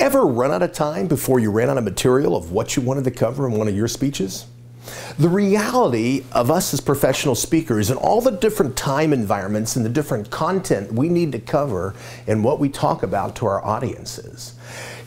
Ever run out of time before you ran out of material of what you wanted to cover in one of your speeches? The reality of us as professional speakers and all the different time environments and the different content we need to cover and what we talk about to our audiences.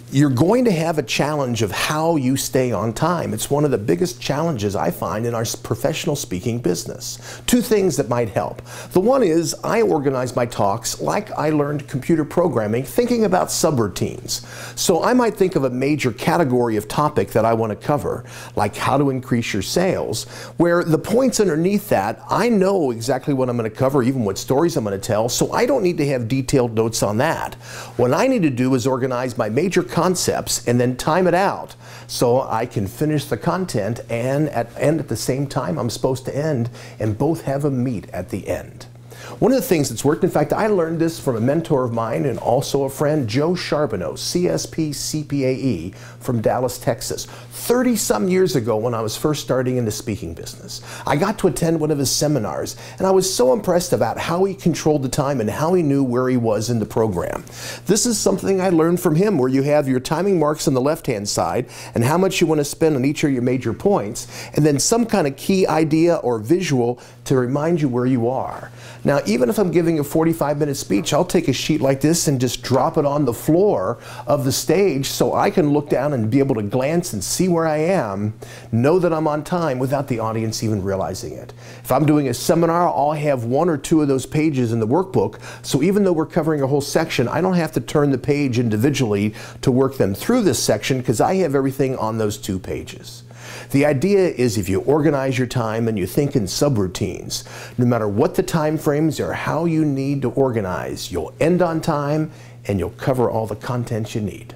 You're going to have a challenge of how you stay on time. It's one of the biggest challenges I find in our professional speaking business. Two things that might help. The one is I organize my talks like I learned computer programming, thinking about subroutines. So I might think of a major category of topic that I want to cover, like how to increase your sales, where the points underneath that, I know exactly what I'm going to cover, even what stories I'm going to tell, so I don't need to have detailed notes on that. What I need to do is organize my major concepts and then time it out so I can finish the content and end at the same time I'm supposed to end, and both have a meet at the end. One of the things that's worked, in fact, I learned this from a mentor of mine and also a friend, Joe Charbonneau, CSP CPAE from Dallas, Texas. 30-some years ago when I was first starting in the speaking business, I got to attend one of his seminars, and I was so impressed about how he controlled the time and how he knew where he was in the program. This is something I learned from him, where you have your timing marks on the left-hand side and how much you want to spend on each of your major points, and then some kind of key idea or visual to remind you where you are. Now, even if I'm giving a 45-minute speech, I'll take a sheet like this and just drop it on the floor of the stage so I can look down and be able to glance and see where I am, know that I'm on time without the audience even realizing it. If I'm doing a seminar, I'll have one or two of those pages in the workbook, so even though we're covering a whole section, I don't have to turn the page individually to work them through this section because I have everything on those 2 pages. The idea is if you organize your time and you think in subroutines, no matter what the time frames or how you need to organize, you'll end on time and you'll cover all the content you need.